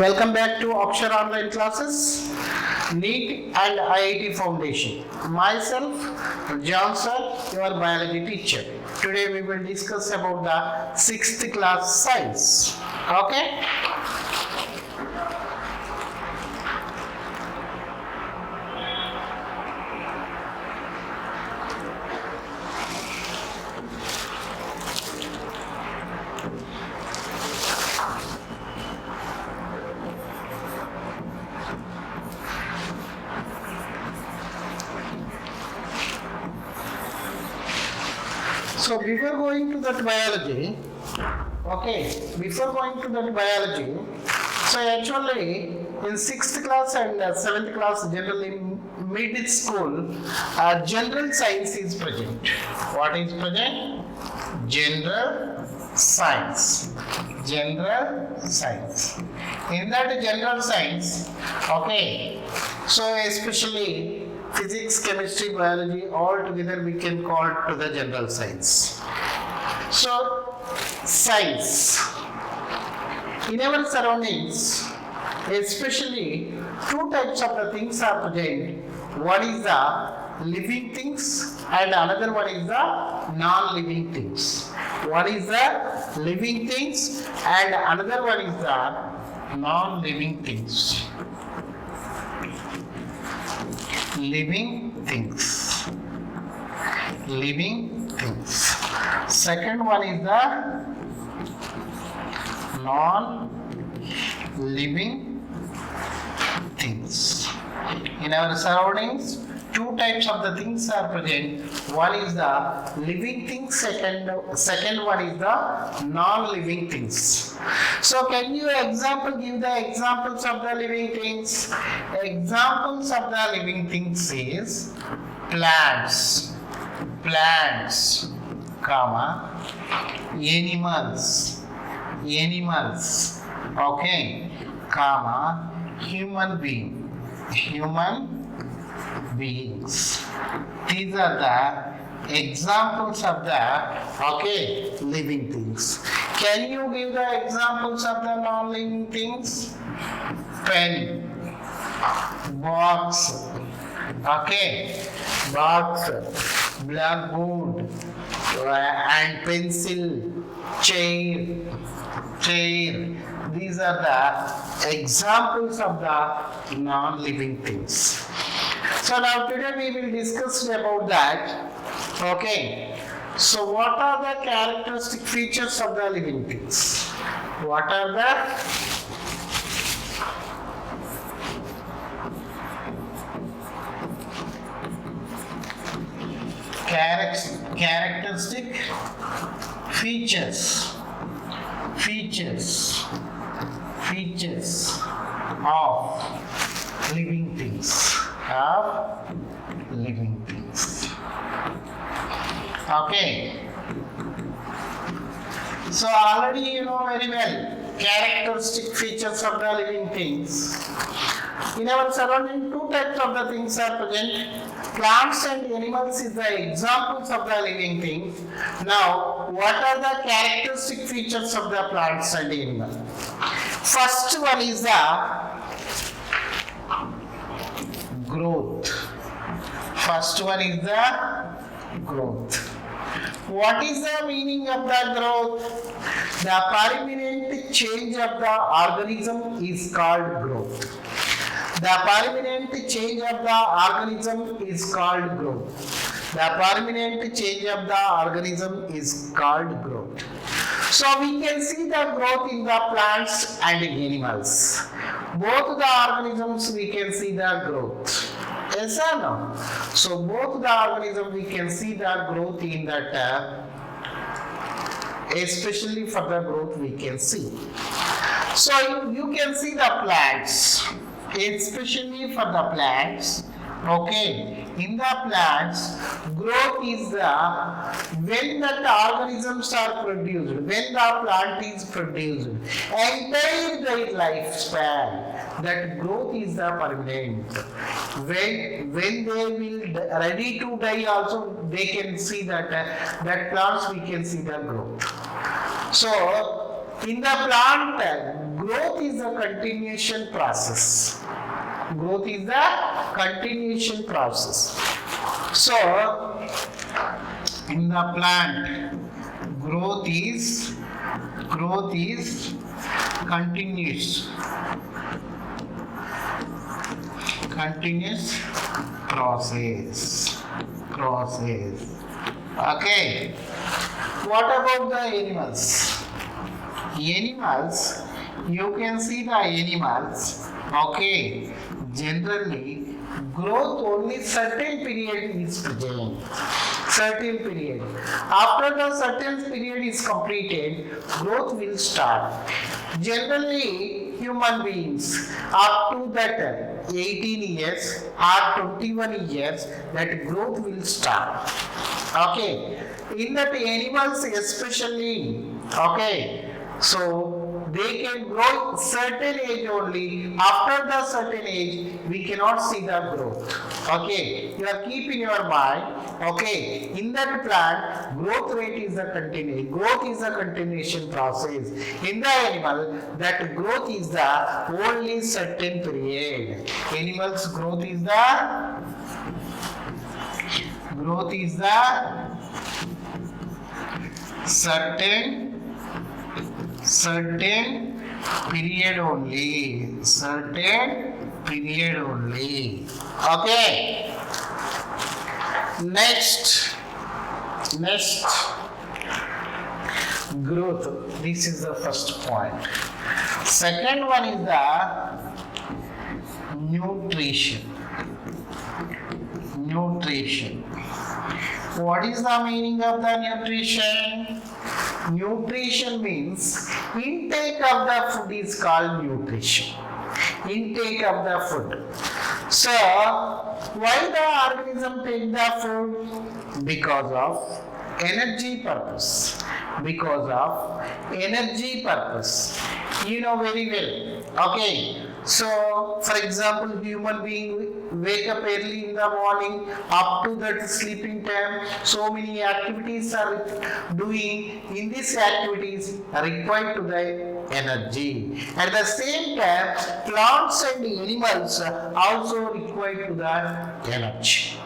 Welcome back to Akshar Online Classes, NEET and IIT Foundation. Myself, John sir, your biology teacher. Today we will discuss about the 6th class science. Okay? So before going to that biology, so actually in 6th class and 7th class, generally mid school, general science is present. What is present? General science. General science. In that general science, so especially physics, chemistry, biology, all together we can call it to the general science. So, science. In our surroundings, especially two types of the things are present. One is the living things and another one is the non-living things. One is the living things and another one is the non-living things. Living things. Second one is the non-living things. In our surroundings, two types of the things are present. One is the living things, second one is the non-living things. So can you give the examples of the living things? Examples of the living things is plants, animals, human beings. These are the examples of the living things. Can you give the examples of the non-living things? Pen, box, blackboard, and pencil, chair. These are the examples of the non-living things. So now today we will discuss about that. So what are the characteristic features of the living things? What are the characteristic features of living things? So already you know very well characteristic features of the living things. In our surrounding, two types of the things are present. Plants and animals is the examples of the living things. Now, what are the characteristic features of the plants and animals? First one is the growth. What is the meaning of the growth? The permanent change of the organism is called growth. The permanent change of the organism is called growth. So we can see the growth in the plants and animals. Both the organisms we can see the growth. Yes or no? So both the organisms we can see the growth in that, especially for the growth we can see. So you can see the plants, especially for the plants. In the plants, growth is when the organisms are produced, when the plant is produced, entire their lifespan, that growth is the permanent. When they will ready to die also, they can see that plants we can see the growth. So in the plant, growth is a continuation process. Growth is the continuation process. So, in the plant, growth is continuous process. Okay. What about the animals? Animals, you can see the animals. Okay. Generally, growth only certain period is present. Certain period. After the certain period is completed, growth will start. Generally, human beings up to that 18 years or 21 years, that growth will start. Okay. In that animals especially, okay, so they can grow certain age only. After the certain age, we cannot see the growth. Okay, you are keeping your mind. Okay, in that plant, growth rate is a continuation process. In the animal, that growth is the only certain period. Animals' growth is the certain period only. Okay. Next, growth. This is the first point. Second one is the nutrition. What is the meaning of the nutrition? Nutrition means intake of the food is called nutrition. Intake of the food. So, why the organism take the food? Because of energy purpose. You know very well. Okay. So, for example, human being wake up early in the morning up to that sleeping time. So many activities are doing. In these activities required to the energy. At the same time, plants and animals also required to the energy.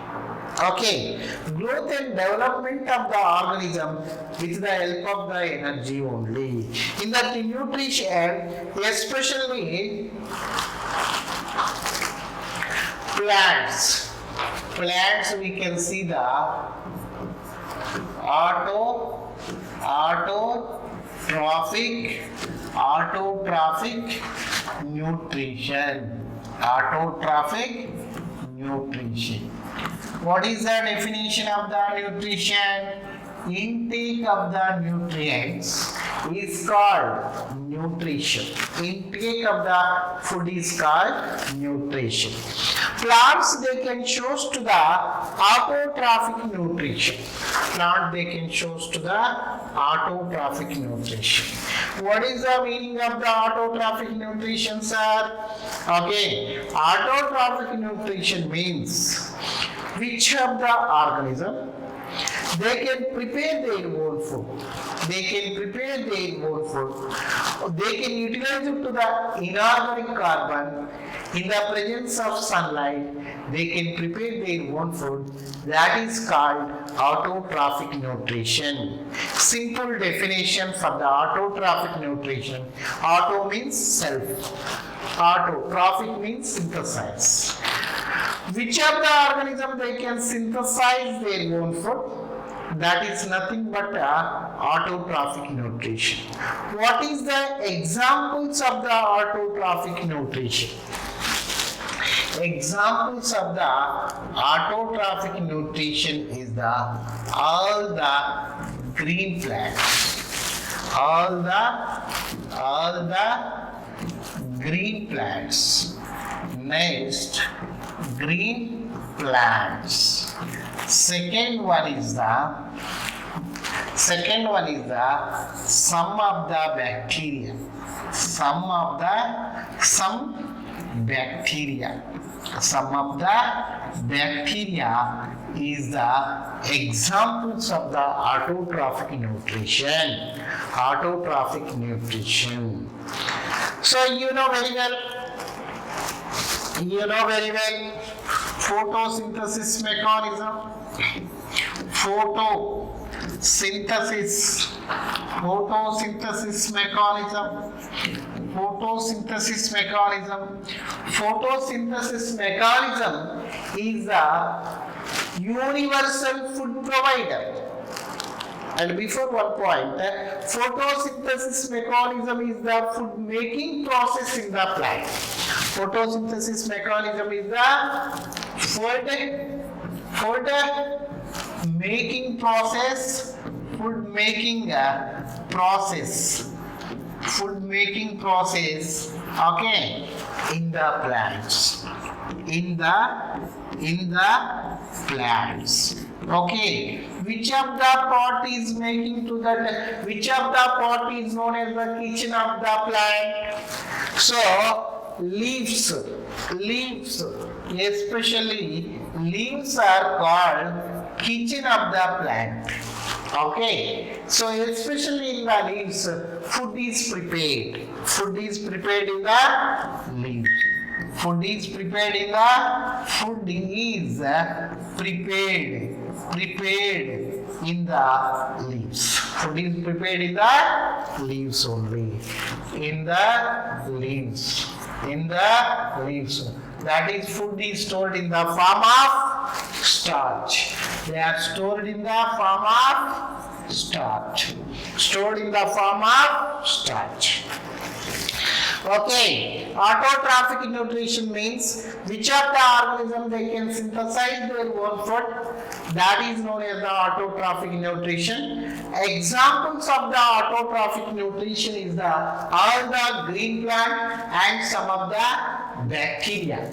Okay, growth and development of the organism with the help of the energy only. In the nutrition, especially plants, we can see the autotrophic nutrition. What is the definition of the nutrition? Intake of the nutrients is called nutrition. Intake of the food is called nutrition. Plants, they can show to the autotrophic nutrition. What is the meaning of the autotrophic nutrition, sir? Okay, autotrophic nutrition means which of the organism they can prepare their own food. They can utilize it to the inorganic carbon in the presence of sunlight. They can prepare their own food. That is called autotrophic nutrition. Simple definition for the autotrophic nutrition. Auto means self. Autotrophic means synthesize. Which of the organism they can synthesize their own food? That is nothing but autotrophic nutrition. What is the examples of the autotrophic nutrition? Examples of the autotrophic nutrition is all the green plants. All the green plants. Next, green plants. Second one is the sum of the bacteria. Sum of the bacteria is the examples of the autotrophic nutrition. So you know very well, photosynthesis mechanism. Photosynthesis mechanism. Photosynthesis mechanism is a universal food provider. And before one point, photosynthesis mechanism is the food making process in the plant. Photosynthesis mechanism is the food making process, food making process, okay, in the plants, okay. Which of the part is making to that? Which of the part is known as the kitchen of the plant? So leaves, especially leaves are called kitchen of the plant. Okay, so especially in the leaves, food is prepared. Food is prepared in the leaves. Food is prepared in the in the leaves. Food is prepared in the leaves only. In the leaves. That is, food is stored in the form of starch. They are stored in the form of starch. Okay, autotrophic nutrition means which of the organisms they can synthesize their own food. That is known as the autotrophic nutrition. Examples of the autotrophic nutrition is all the green plant and some of the bacteria.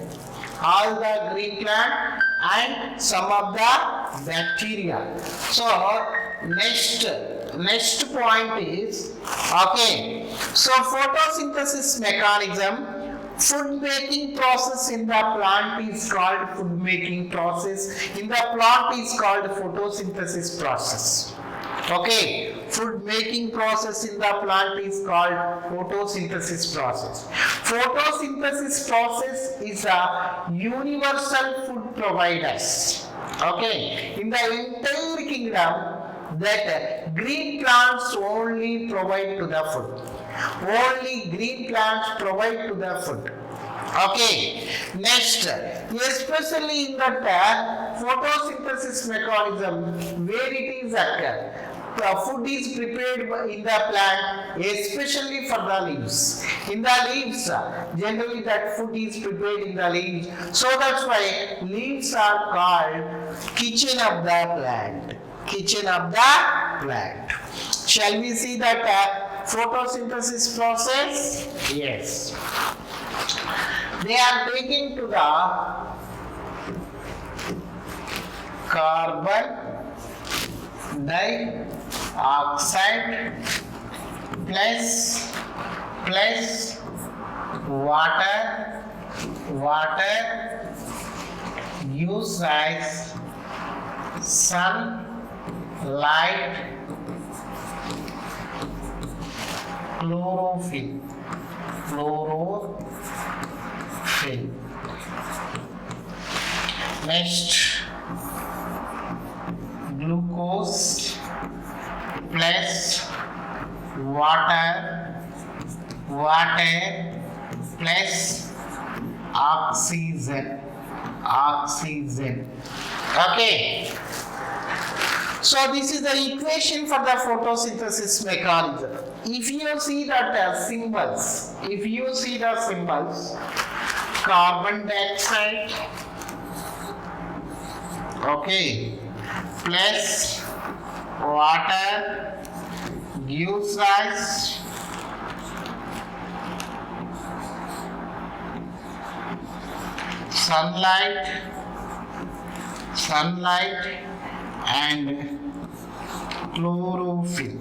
All the green plant and some of the bacteria. So next point is, okay, so photosynthesis mechanism, food making process in the plant is called food making process. In the plant is called photosynthesis process. Okay, food making process in the plant is called photosynthesis process. Photosynthesis process is a universal food providers. Okay, in the entire kingdom, that green plants only provide to the food. Only green plants provide to the food. Okay, next, especially in that photosynthesis mechanism where it is occur, food is prepared in the plant, especially for the leaves. In the leaves, generally that food is prepared in the leaves. So that's why leaves are called kitchen of the plant. Shall we see that photosynthesis process? Yes. They are taking to the carbon dioxide plus water used as sunlight, chlorophyll. Next, glucose plus water plus oxygen. Okay. So this is the equation for the photosynthesis mechanism. If you see that symbols, carbon dioxide, okay, plus water gives us sunlight and chlorophyll.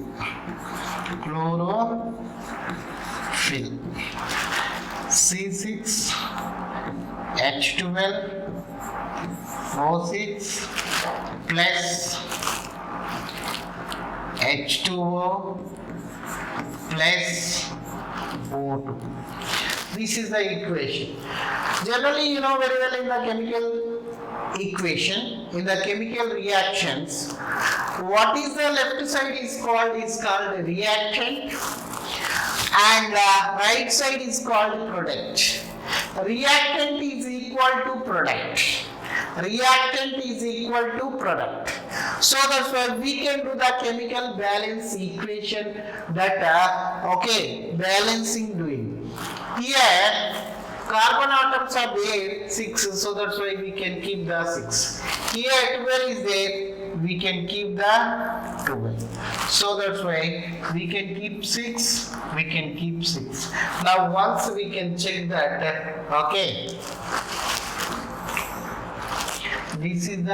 C6H12O6 plus H2O plus O2. This is the equation. Generally, you know very well in the chemical equation, in the chemical reactions, what is the left side is called reactant, and right side is called product. Reactant is equal to product. Reactant is equal to product. So that's why we can do the chemical balance equation that balancing doing. Here carbon atoms are there 6, so that's why we can keep the 6. Here 12 is there, we can keep the 12. So that's why we can keep 6, we can keep 6. Now once we can check that, this is the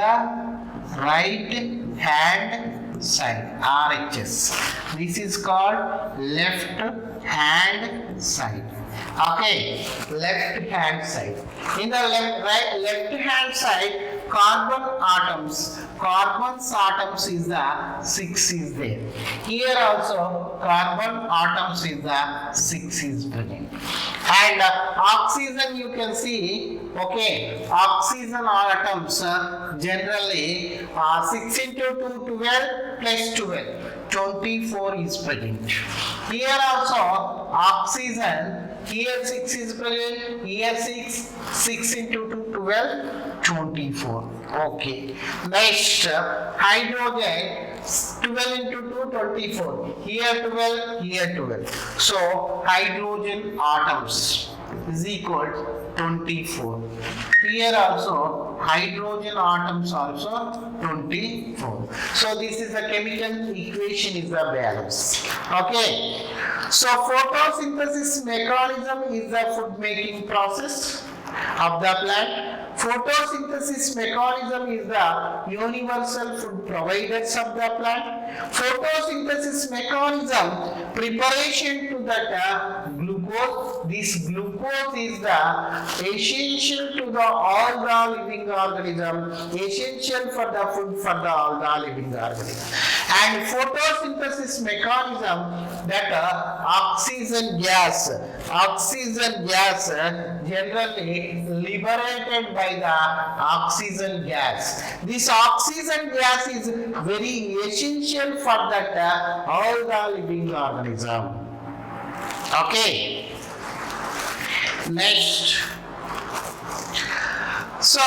right hand side, RHS. This is called left hand side. Left hand side. In the left hand side, carbon's atoms is the 6 is there. Here also carbon atoms is the 6 is present. And oxygen you can see, oxygen atoms generally 6 into 2, 12 plus 12. 24 is present. Here also oxygen, here 6 is present, here 6 into 2, 12, 24. Next, hydrogen, 12 into 2, 24. Here 12, here 12. So, hydrogen atoms is equal to 24. Here also, hydrogen atoms also 24. So, this is the chemical equation is the balance. So, photosynthesis mechanism is the food making process of the plant. Photosynthesis mechanism is the universal food providers of the plant. Photosynthesis mechanism preparation to that glucose. This glucose is the essential to the all the living organism, essential for the food for the all the living organism. And photosynthesis mechanism that oxygen gas generally liberated by the oxygen gas. This oxygen gas is very essential for that all the living organism. Next. So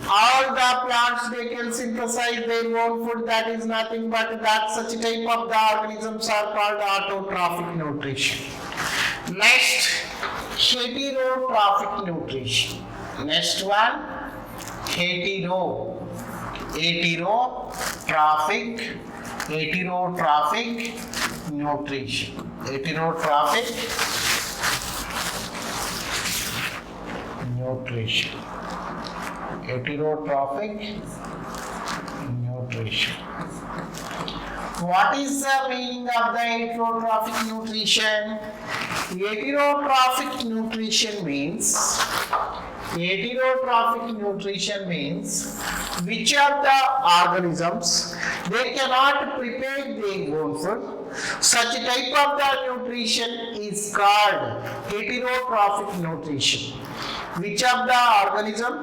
all the plants they can synthesize their own food. That is nothing but that such type of the organisms are called autotrophic nutrition. Next, heterotrophic nutrition. Next one, heterotrophic nutrition. Heterotrophic nutrition. What is the meaning of the heterotrophic nutrition? Heterotrophic nutrition means which of the organisms they cannot prepare their own food. Such type of the nutrition is called heterotrophic nutrition. Which of the organism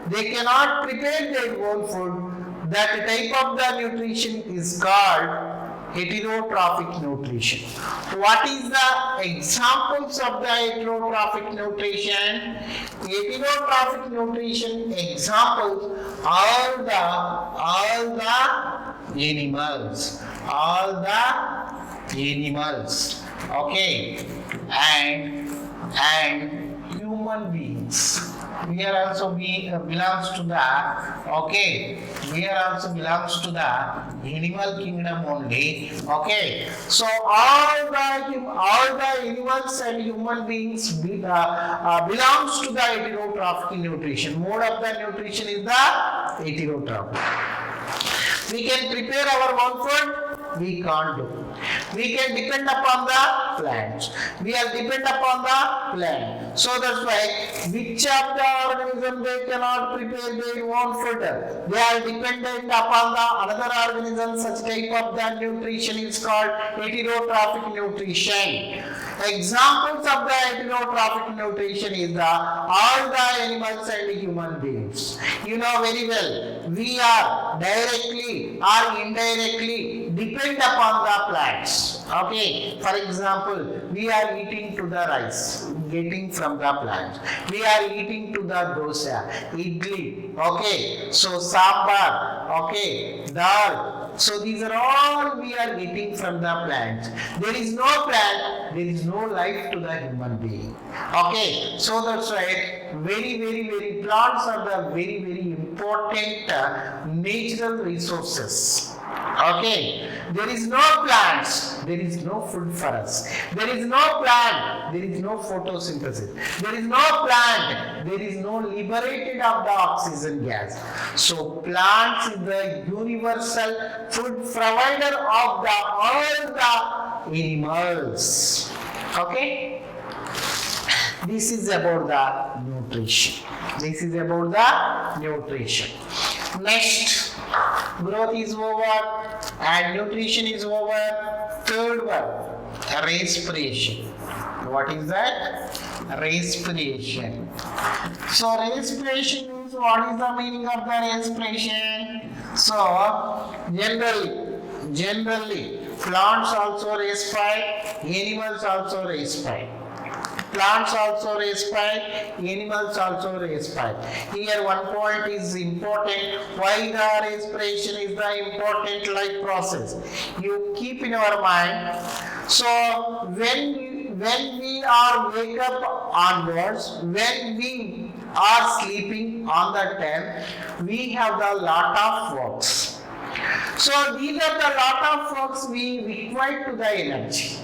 they cannot prepare their own food, that type of the nutrition is called heterotrophic nutrition. What is the examples of the heterotrophic nutrition? Heterotrophic nutrition examples all the animals, and human beings. We are also belongs to the animal kingdom only. So all the animals and human beings belongs to the heterotrophic nutrition. Mode of the nutrition is the heterotrophic. We can prepare our own food. We can't do. We can depend upon the plants. We are depend upon the plant. So that's why which of the organism they cannot prepare their own food. They are dependent upon the another organism. Such type of the nutrition is called heterotrophic nutrition. Examples of the heterotrophic nutrition is the all the animals and human beings. You know very well, we are directly or indirectly depend upon the plants. Okay, for example, we are eating to the rice, getting from the plants. We are eating to the dosa, idli. Okay, so sambar. Okay, dal. So these are all we are getting from the plants. There is no plant, there is no life to the human being. Okay, so that's why very plants are the very important natural resources. Okay, there is no plants, there is no food for us. There is no plant, there is no photosynthesis. There is no plant, there is no liberated of the oxygen gas. So plants is the universal food provider of the all the animals. Okay, this is about the nutrition. This is about the nutrition. Next, growth is over and nutrition is over. Third one, respiration. What is that? Respiration. So respiration is, what is the meaning of the respiration? So generally plants also respire, animals also respire. Plants also respire, animals also respire. Here one point is important. Why the respiration is the important life process? You keep in your mind. So when we are wake up onwards, when we are sleeping on that time, we have the lot of works. So these are the lot of works we require to the energy.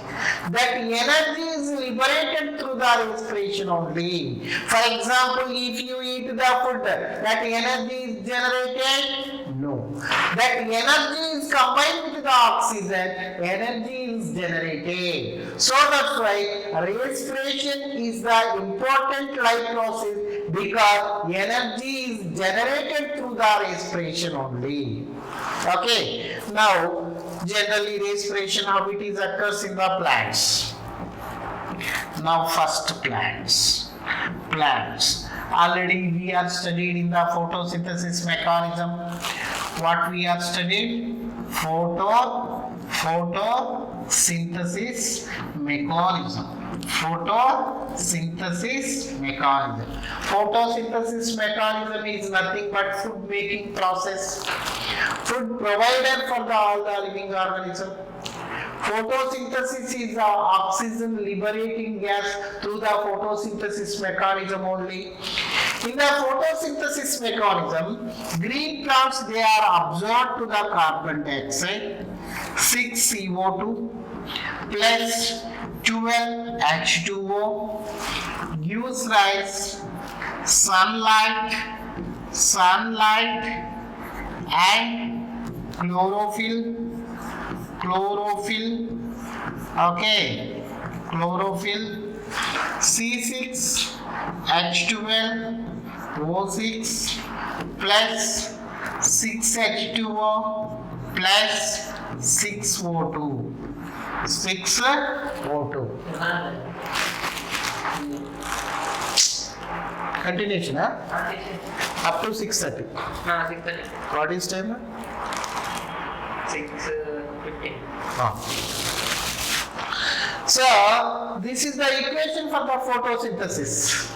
That energy is liberated through the respiration only. For example, if you eat the food, that energy is generated? No. That energy is combined with the oxygen, energy is generated. So that's why respiration is the important life process, because energy is generated through the respiration only. Okay, now generally respiration, how it is occurs in the plants. Now first plants. Already we are studied in the photosynthesis mechanism. What we are studied? Photosynthesis mechanism. Photosynthesis mechanism. Photosynthesis mechanism is nothing but food making process. Food provider for all the living organism. Photosynthesis is the oxygen liberating gas through the photosynthesis mechanism only. In the photosynthesis mechanism, green plants, they are absorbed to the carbon dioxide, 6 CO2 plus 12 H2O gives rise sunlight and chlorophyll. Okay, chlorophyll, C6 H12 O6 plus 6 H2O plus 6 O2. 6 O2. Continuation, huh? Up to 6:30. 6:30. What is time? 6:15. So this is the equation for the photosynthesis.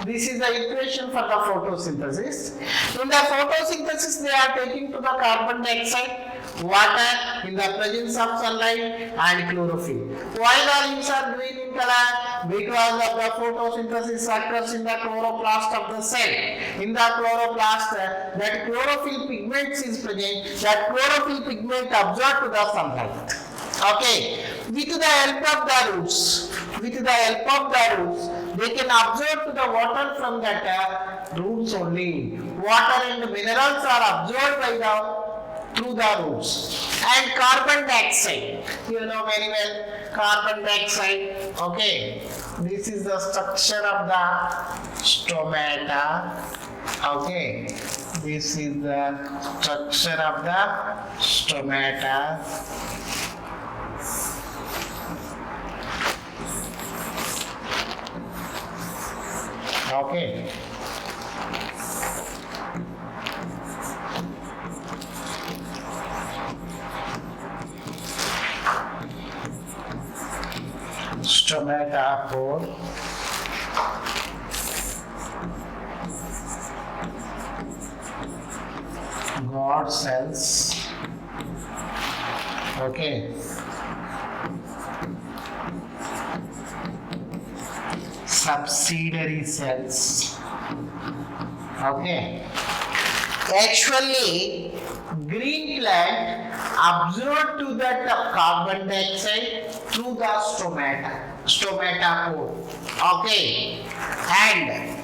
This is the equation for the photosynthesis. In the photosynthesis, they are taking to the carbon dioxide, water in the presence of sunlight and chlorophyll. Why the leaves are green in color? Because of the photosynthesis occurs in the chloroplast of the cell. In the chloroplast, that chlorophyll pigment is present. That chlorophyll pigment absorbed to the sunlight. Okay, with the help of the roots, they can absorb to the water from that roots only. Water and minerals are absorbed by the through the roots. And carbon dioxide, you know very well, carbon dioxide, okay. This is the structure of the stomata, okay. This is the structure of the stomata. Okay. Stomata pore. God cells. Okay. Subsidiary cells. Okay. Actually, green plant absorb to that carbon dioxide through the stomata pore. Okay. And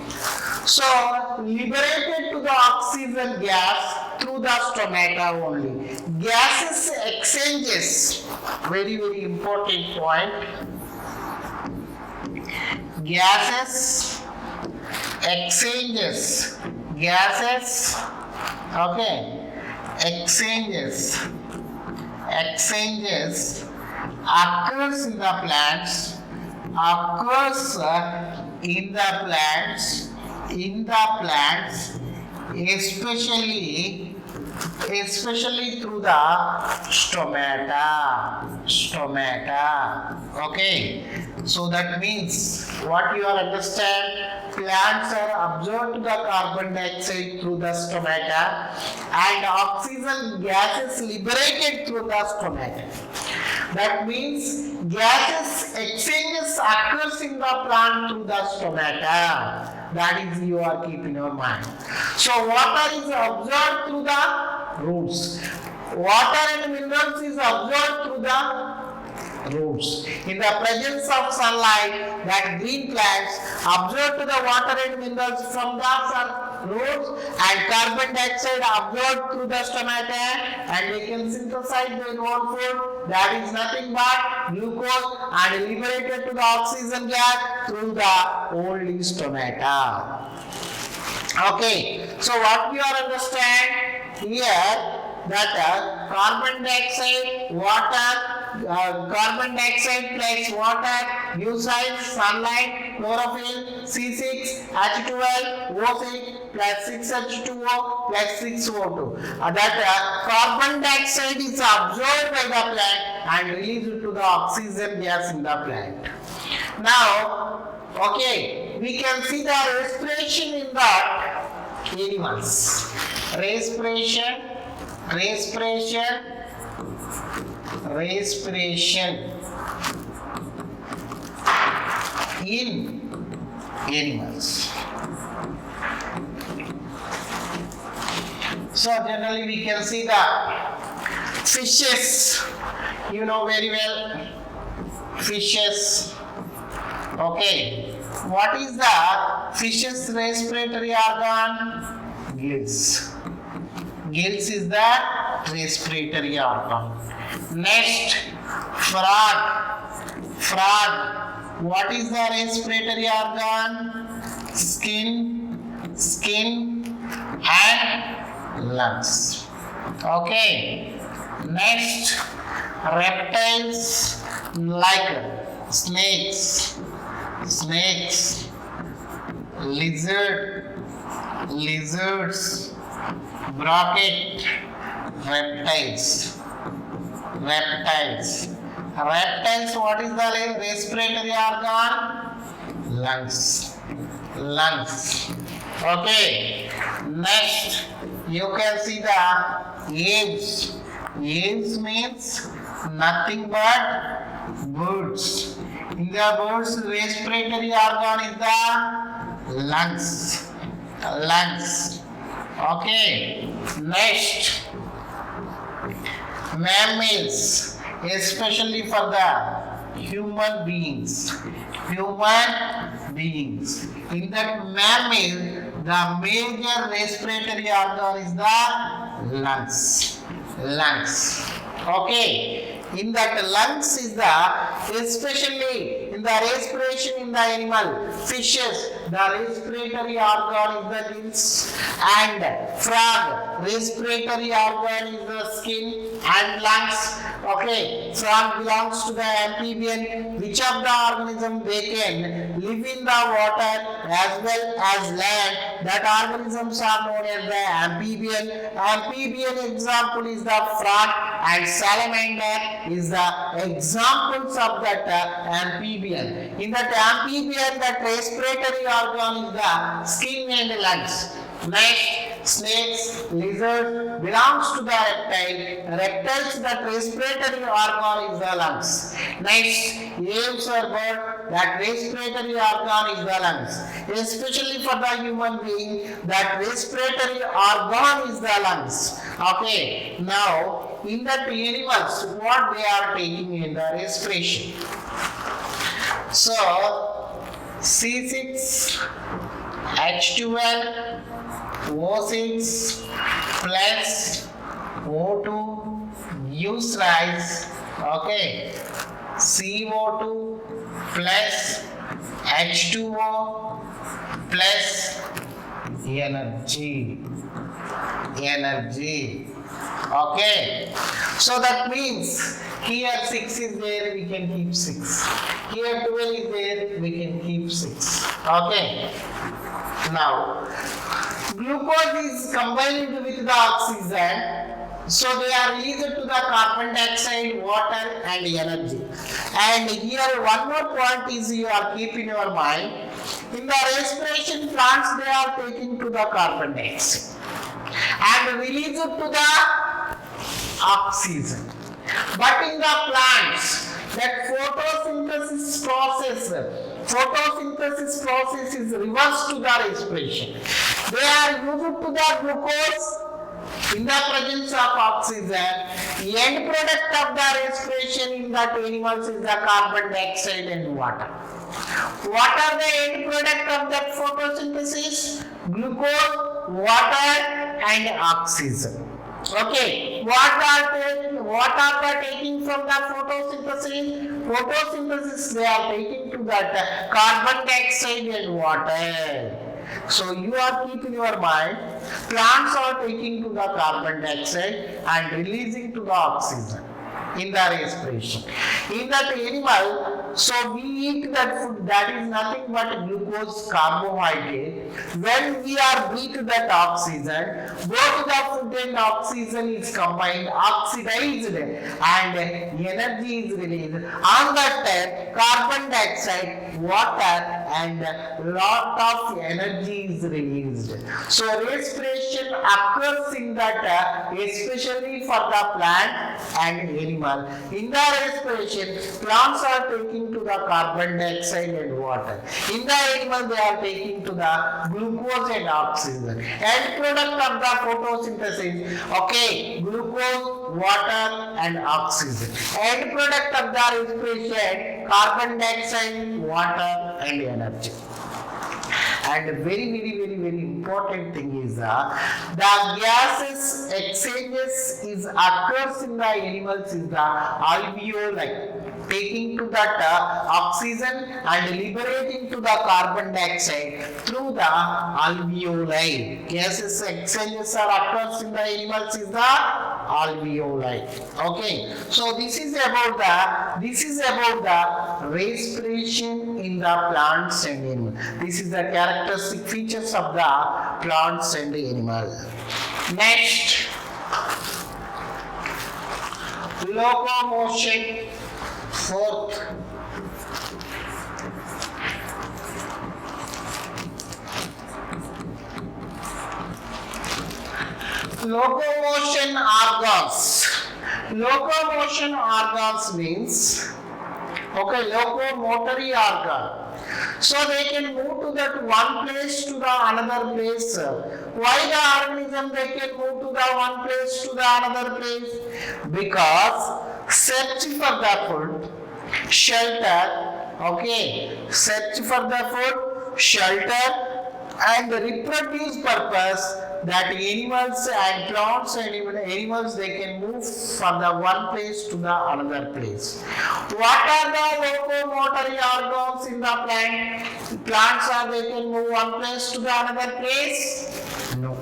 so liberated to the oxygen gas through the stomata only. Gases exchanges, very important point. Gases exchanges, okay, exchanges occurs in the plants, especially through the stomata, okay. So that means what you are understand, plants are absorbed the carbon dioxide through the stomata and oxygen gases liberated through the stomata. That means gases exchanges occurs in the plant through the stomata. That is you are keeping in your mind. So water is absorbed through the roots. Water and minerals is absorbed through the roots. In the presence of sunlight, that green plants absorb to the water and minerals from the roots, and carbon dioxide absorbed through the stomata, and they can synthesize their own food. That is nothing but glucose, and liberated to the oxygen gas through the only stomata. Okay, so what you are understand here, that carbon dioxide, carbon dioxide plus water gives us sunlight, chlorophyll, C6H12, O6 plus 6H2O plus 6O2. That carbon dioxide is absorbed by the plant and released to the oxygen gas in the plant. Now, okay, we can see the respiration in the animals. Respiration in animals. So generally we can see the fishes, you know very well, fishes. Okay, what is the fish's respiratory organ? Gills. Gills is the respiratory organ. Next, frog. What is the respiratory organ? Skin and lungs. Okay. Next, reptiles like snakes, lizards, brocket, reptiles. Reptiles, what is the respiratory organ? Lungs. Okay. Next, you can see the aves. Aves means nothing but birds. In the birds, respiratory organ is the lungs. Okay. Next, mammals, especially for the human beings. In that mammal, the major respiratory organ is the lungs. lungs. Okay. In that lungs is the, especially in the respiration in the animal, fishes, the respiratory organ is the gills, and frog, respiratory organ is the skin and lungs. Okay, frog belongs to the amphibian. Which of the organism they can live in the water as well as land? That organisms are known as the amphibian. Amphibian example is the frog, and salamander is the examples of that amphibian. In that amphibian, that respiratory organ is the skin and lungs. Next, snakes, lizards belongs to the reptile. Reptiles, that respiratory organ is the lungs. Next, apes or bird, that respiratory organ is the lungs. Especially for the human being, that respiratory organ is the lungs. Okay, now in that animals, what they are taking in the respiration. So, C6, H12, O6 plus O2 gives rise, okay, CO2 plus H2O plus energy. Okay, so that means here 6 is there, we can keep 6. Here 12 is there, we can keep 6. Okay, now glucose is combined with the oxygen, so they are released to the carbon dioxide, water and energy. And here one more point is you are keeping your mind. In the respiration plants, they are taking to the carbon dioxide and release it to the oxygen. But in the plants, that photosynthesis process is reversed to the respiration. They are used to the glucose in the presence of oxygen. The end product of the respiration in that animals is the carbon dioxide and water. What are the end product of that photosynthesis? Glucose, water and oxygen. Okay, what are they taking from the photosynthesis? Photosynthesis, they are taking to that carbon dioxide and water. So you are keeping your mind, plants are taking to the carbon dioxide and releasing to the oxygen in the respiration. In that animal, so we eat that food, that is nothing but glucose, carbohydrate. When we are breathe that oxygen, both the food and oxygen is combined, oxidized, and energy is released. On that time, carbon dioxide, water and lot of energy is released. So respiration occurs in that, especially for the plant and animal. In the respiration, plants are taking to the carbon dioxide and water. In the animal, they are taking to the glucose and oxygen. End product of the photosynthesis, okay, glucose, water and oxygen. End product of the respiration, carbon dioxide, water and energy. And very important thing is the gases exchanges is occurs in the animals is the alveoli, taking to that oxygen and liberating to the carbon dioxide through the alveoli. Gases exchanges are occurs in the animals is the alveoli. Okay, so this is about the respiration in the plants and animals. This is the characteristic features of the plants and the animal. Next, locomotion. Fourth, locomotion organs. Locomotion organs means, okay, locomotory organ. So they can move to that one place to the another place. Why the organism they can move to the one place to the another place? Because search for the food, shelter, okay, search for the food, shelter and reproduce purpose, that animals and plants and even animals, they can move from the one place to the another place. What are the locomotory organs in the plant? Plants are they can move one place to the another place? No.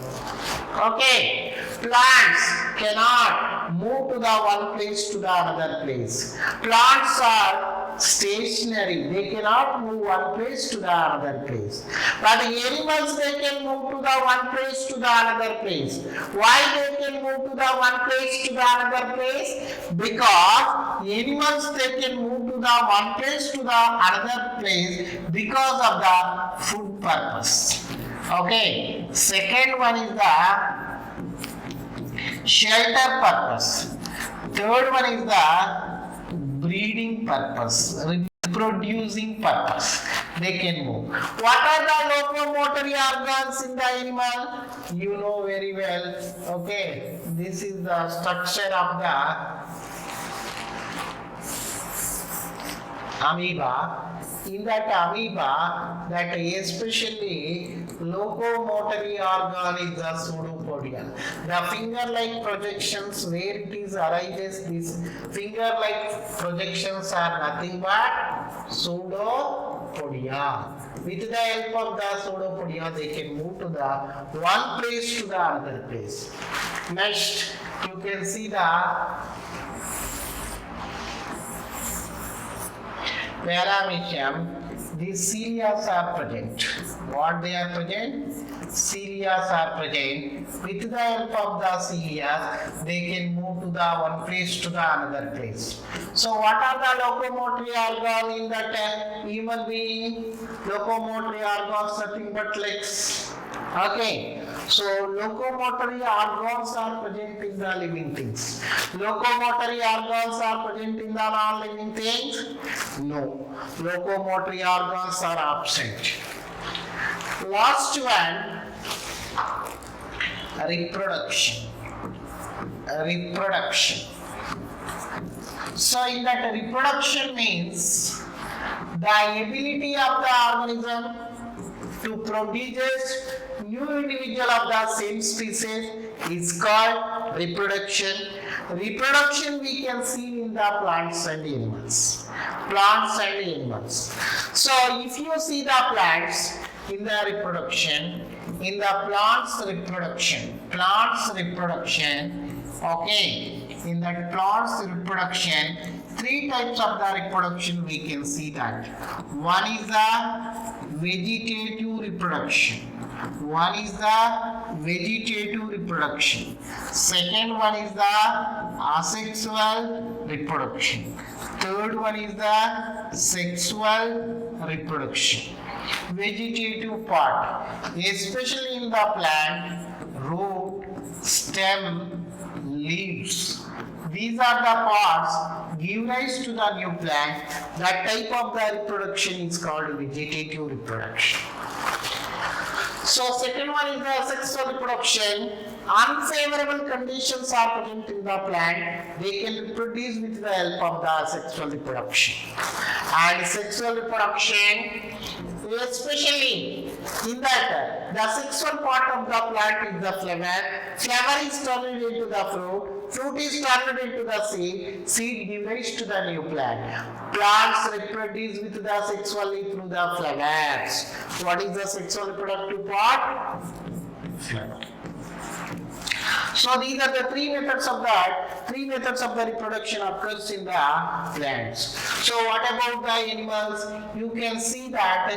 Okay. Plants cannot move to the one place to the another place. Plants are stationary. They cannot move one place to the another place. But animals, they can move to the one place to the another place. Why they can move to the one place to the another place? Because animals, they can move to the one place to the another place because of the food purpose. Okay. Second one is the shelter purpose. Third one is the breeding purpose, reproducing purpose. They can move. What are the locomotory organs in the animal? You know very well. Okay, this is the structure of the amoeba. In that amoeba, that especially locomotory organ is the pseudopodia. The finger-like projections where it is arises, these finger-like projections are nothing but pseudopodia. With the help of the pseudopodia, they can move to the one place to the other place. Next, you can see the paramecium. These cilias are present. What they are present? Cilias are present. With the help of the cilia, they can move to the one place to the another place. So what are the locomotory organs in that human being? Locomotory organs, nothing but legs. Okay. So locomotory organs are present in the living things. Locomotory organs are present in the non-living things? No. Locomotory organs are absent. Last one, reproduction. Reproduction. So in that, reproduction means the ability of the organism to produce new individual of the same species is called reproduction. Reproduction we can see in the plants and animals. Plants and animals. So if you see the plants in the reproduction, in the plants reproduction, okay, in that plants reproduction, three types of the reproduction we can see that. One is the vegetative reproduction. One is the vegetative reproduction. Second one is the asexual reproduction. Third one is the sexual reproduction. Vegetative part, especially in the plant, root, stem, leaves. These are the parts give rise to the new plant. That type of the reproduction is called vegetative reproduction. So second one is the sexual reproduction. Unfavorable conditions are present in the plant. They can reproduce with the help of the sexual reproduction. And sexual reproduction, especially in that the sexual part of the plant is the flower. Flower is turned into the fruit. Fruit is turned into the seed. Seed gives rise to the new plant. Plants reproduce with the sexually through the flowers. What is the sexual reproductive part? Flower. So these are the three methods of the reproduction occurs in the plants. So what about the animals? You can see that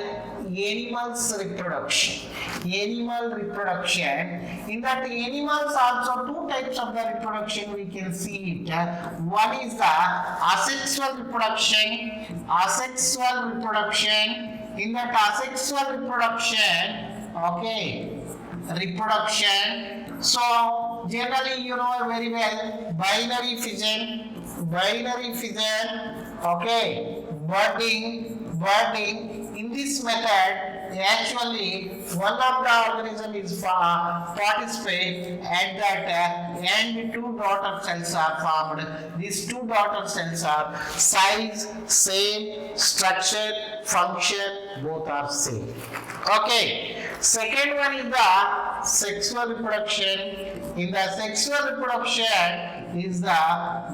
animals reproduction. Animal reproduction. In that animals also two types of the reproduction we can see it. One is the asexual reproduction. Asexual reproduction. In that asexual reproduction, okay, reproduction. So generally you know very well binary fission, okay, budding. In this method, actually one of the organism is participate at that and two daughter cells are formed. These two daughter cells are size, same, structure, function, both are same. Okay. Second one is the sexual reproduction. In the sexual reproduction is the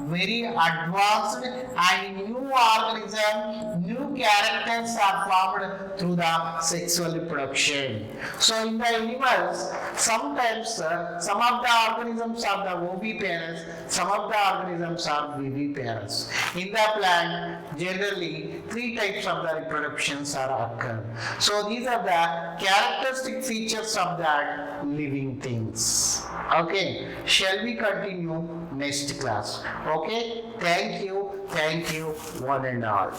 very advanced and new organism, new characters are formed through the sexual reproduction. So in the animals, sometimes some of the organisms are the oviparous, some of the organisms are viviparous. In the plant, generally 3 types of the reproductions are occur. So these are the characteristic features of that living things. Okay, shall we continue next class? Okay, thank you, one and all.